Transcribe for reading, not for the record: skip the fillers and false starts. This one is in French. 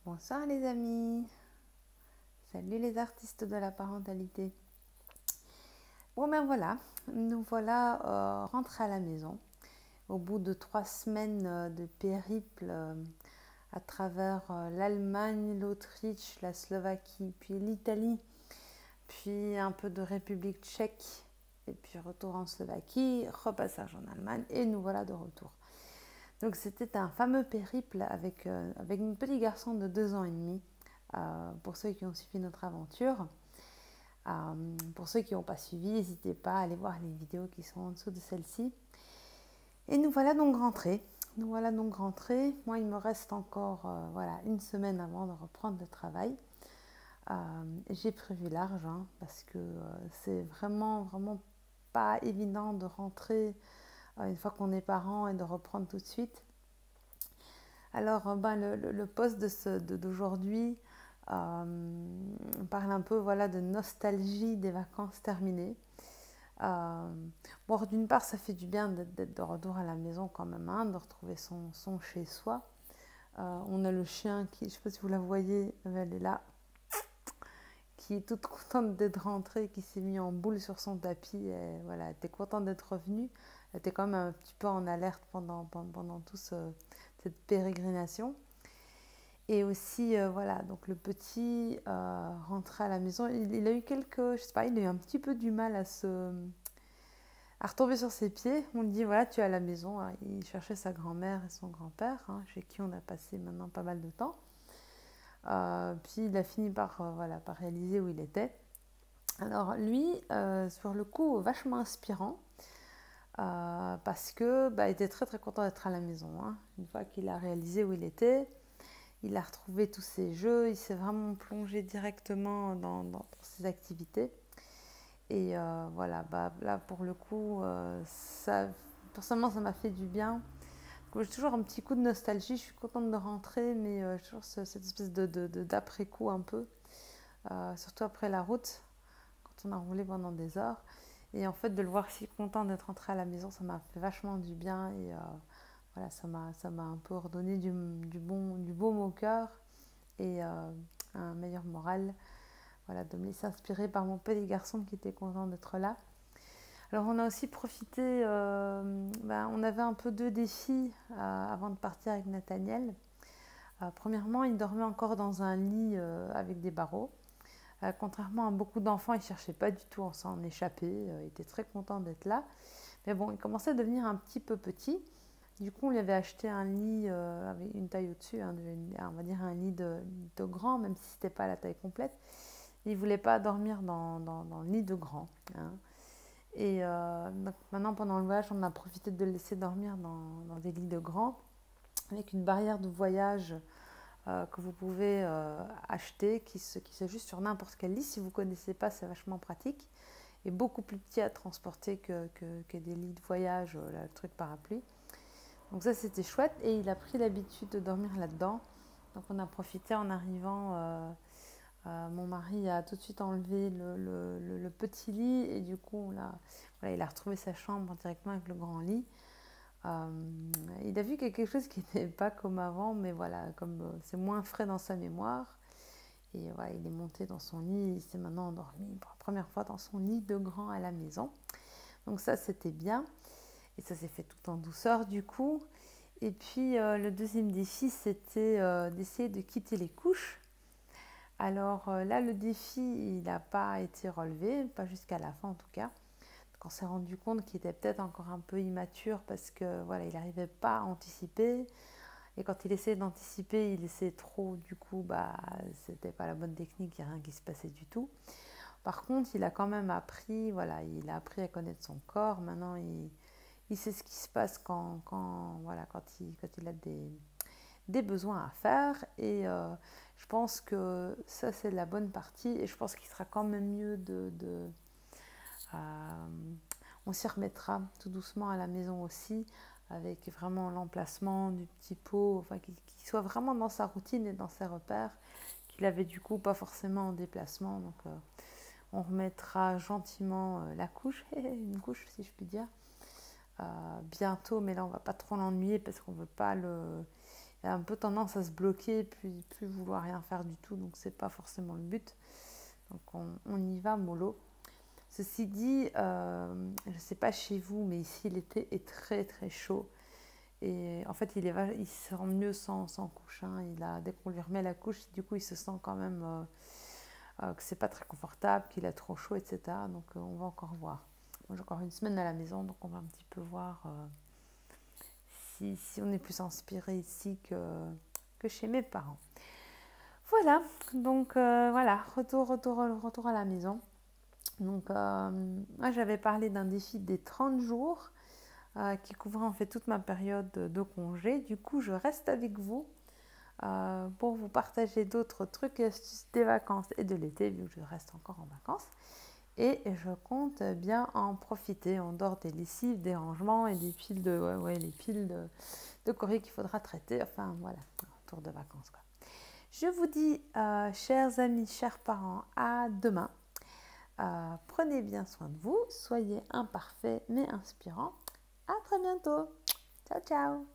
Bonsoir les amis, salut les artistes de la parentalité. Bon ben voilà, nous voilà rentrés à la maison au bout de 3 semaines de périple à travers l'Allemagne, l'Autriche, la Slovaquie, puis l'Italie, puis un peu de République tchèque, et puis retour en Slovaquie, repassage en Allemagne, et nous voilà de retour. Donc c'était un fameux périple avec mon petit garçon de 2 ans et demi. Pour ceux qui ont suivi notre aventure. Pour ceux qui n'ont pas suivi, n'hésitez pas à aller voir les vidéos qui sont en dessous de celle-ci. Et nous voilà donc rentrés. Moi, il me reste encore voilà, une semaine avant de reprendre le travail. J'ai prévu large parce que c'est vraiment pas évident de rentrer une fois qu'on est parent et de reprendre tout de suite. Alors, le post d'aujourd'hui parle un peu voilà, de nostalgie des vacances terminées. Bon, d'une part, ça fait du bien d'être de retour à la maison quand même, de retrouver son chez-soi. On a le chien qui, je ne sais pas si vous la voyez, elle est là, qui est toute contente d'être rentrée, qui s'est mis en boule sur son tapis. Et, voilà, elle était contente d'être revenue. Elle était quand même un petit peu en alerte pendant toute cette pérégrination. Et aussi, voilà, donc le petit rentré à la maison, il a eu je sais pas, il a eu un petit peu du mal à retomber sur ses pieds. On lui dit, voilà, tu es à la maison. Il cherchait sa grand-mère et son grand-père, chez qui on a passé maintenant pas mal de temps. Puis il a fini voilà, par réaliser où il était. Alors lui, sur le coup, vachement inspirant, parce que il était très content d'être à la maison. Une fois qu'il a réalisé où il était, il a retrouvé tous ses jeux, il s'est vraiment plongé directement dans ses activités. Et voilà, là pour le coup, personnellement ça m'a fait du bien. J'ai toujours un petit coup de nostalgie, je suis contente de rentrer, mais j'ai toujours cette espèce d'après-coup un peu, surtout après la route, quand on a roulé pendant des heures. Et en fait, de le voir si content d'être rentré à la maison, ça m'a fait vachement du bien. Et voilà, ça m'a un peu redonné du baume au cœur et un meilleur moral. Voilà, de me laisser inspirer par mon petit garçon qui était content d'être là. Alors on a aussi profité, on avait un peu deux défis avant de partir avec Nathaniel. Premièrement, il dormait encore dans un lit avec des barreaux. Contrairement à beaucoup d'enfants, il ne cherchait pas du tout à s'en échapper. Il était très content d'être là. Mais bon, il commençait à devenir un petit peu petit. Du coup, on lui avait acheté un lit avec une taille au-dessus, on va dire un lit de grand, même si ce n'était pas la taille complète. Il ne voulait pas dormir dans le lit de grand. Et donc maintenant, pendant le voyage, on a profité de le laisser dormir dans des lits de grand, avec une barrière de voyage que vous pouvez acheter, qui s'ajuste sur n'importe quel lit. Si vous ne connaissez pas, c'est vachement pratique. Et beaucoup plus petit à transporter que des lits de voyage, le truc parapluie. Donc ça, c'était chouette. Et il a pris l'habitude de dormir là-dedans. Donc on a profité en arrivant. Mon mari a tout de suite enlevé le petit lit et du coup, voilà, il a retrouvé sa chambre directement avec le grand lit. Il a vu quelque chose qui n'était pas comme avant, mais voilà, comme c'est moins frais dans sa mémoire. Et voilà, il est monté dans son lit, il s'est maintenant endormi pour la première fois dans son lit de grand à la maison. Donc ça, c'était bien. Et ça s'est fait tout en douceur du coup. Et puis le deuxième défi, c'était d'essayer de quitter les couches. Alors là, le défi, il n'a pas été relevé, pas jusqu'à la fin en tout cas. On s'est rendu compte qu'il était peut-être encore un peu immature parce que voilà, il n'arrivait pas à anticiper. Et quand il essayait d'anticiper, il essayait trop, du coup, c'était pas la bonne technique, il n'y a rien qui se passait du tout. Par contre, il a quand même appris, voilà, il a appris à connaître son corps. Maintenant, il sait ce qui se passe voilà, quand il a des besoins à faire. Et je pense que ça, c'est la bonne partie. Et je pense qu'il sera quand même mieux on s'y remettra tout doucement à la maison aussi, avec vraiment l'emplacement du petit pot, enfin qu'il soit vraiment dans sa routine et dans ses repères, qu'il avait du coup pas forcément en déplacement. Donc on remettra gentiment la couche, une couche si je puis dire, bientôt, mais là on va pas trop l'ennuyer parce qu'on veut pas il a un peu tendance à se bloquer, puis plus vouloir rien faire du tout, donc c'est pas forcément le but. Donc on y va mollo. Ceci dit, je ne sais pas chez vous, mais ici l'été est très très chaud. Et en fait, il se sent mieux sans couche. Hein. Dès qu'on lui remet la couche, du coup, il se sent quand même que c'est pas très confortable, qu'il a trop chaud, etc. Donc on va encore voir. Moi, j'ai encore une semaine à la maison, donc on va un petit peu voir si on est plus inspiré ici que chez mes parents. Voilà, donc voilà, retour à la maison. Donc moi j'avais parlé d'un défi des 30 jours qui couvrait en fait toute ma période de congé. Du coup je reste avec vous pour vous partager d'autres trucs et astuces des vacances et de l'été vu que je reste encore en vacances. Et je compte bien en profiter en dehors des lessives, des rangements et des piles les piles de courrier qu'il faudra traiter. Enfin voilà, tour de vacances quoi. Je vous dis, chers amis, chers parents, à demain. Prenez bien soin de vous, soyez imparfaits mais inspirants. À très bientôt. Ciao, ciao.